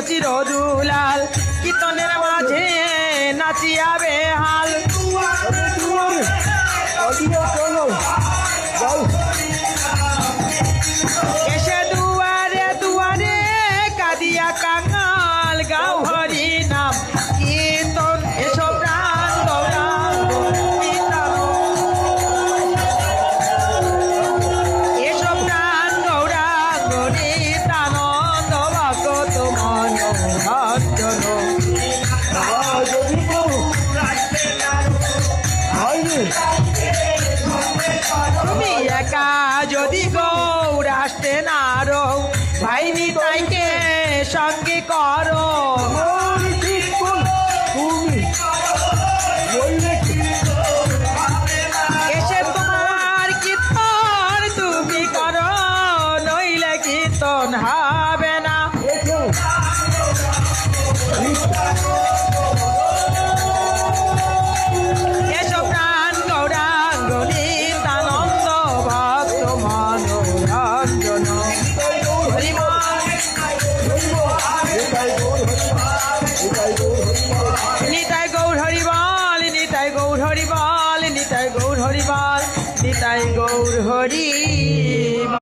চির দুলাল কীর্তনের মাঝে নাচিয়া বেহাল এসে দুয়ারে দুয়ারে কাঁদিয়া কাঙাল গাও হরি নাম কীর্তন এসব প্রাণ গৌরাঙ্গ এসব প্রাণ গৌরাঙ্গ নিত্যানন্দ ভগত মনোরঞ্জন তুমি একা যদি গৌরাষ্টে নারো ভাই নিতাইকে সঙ্গে করো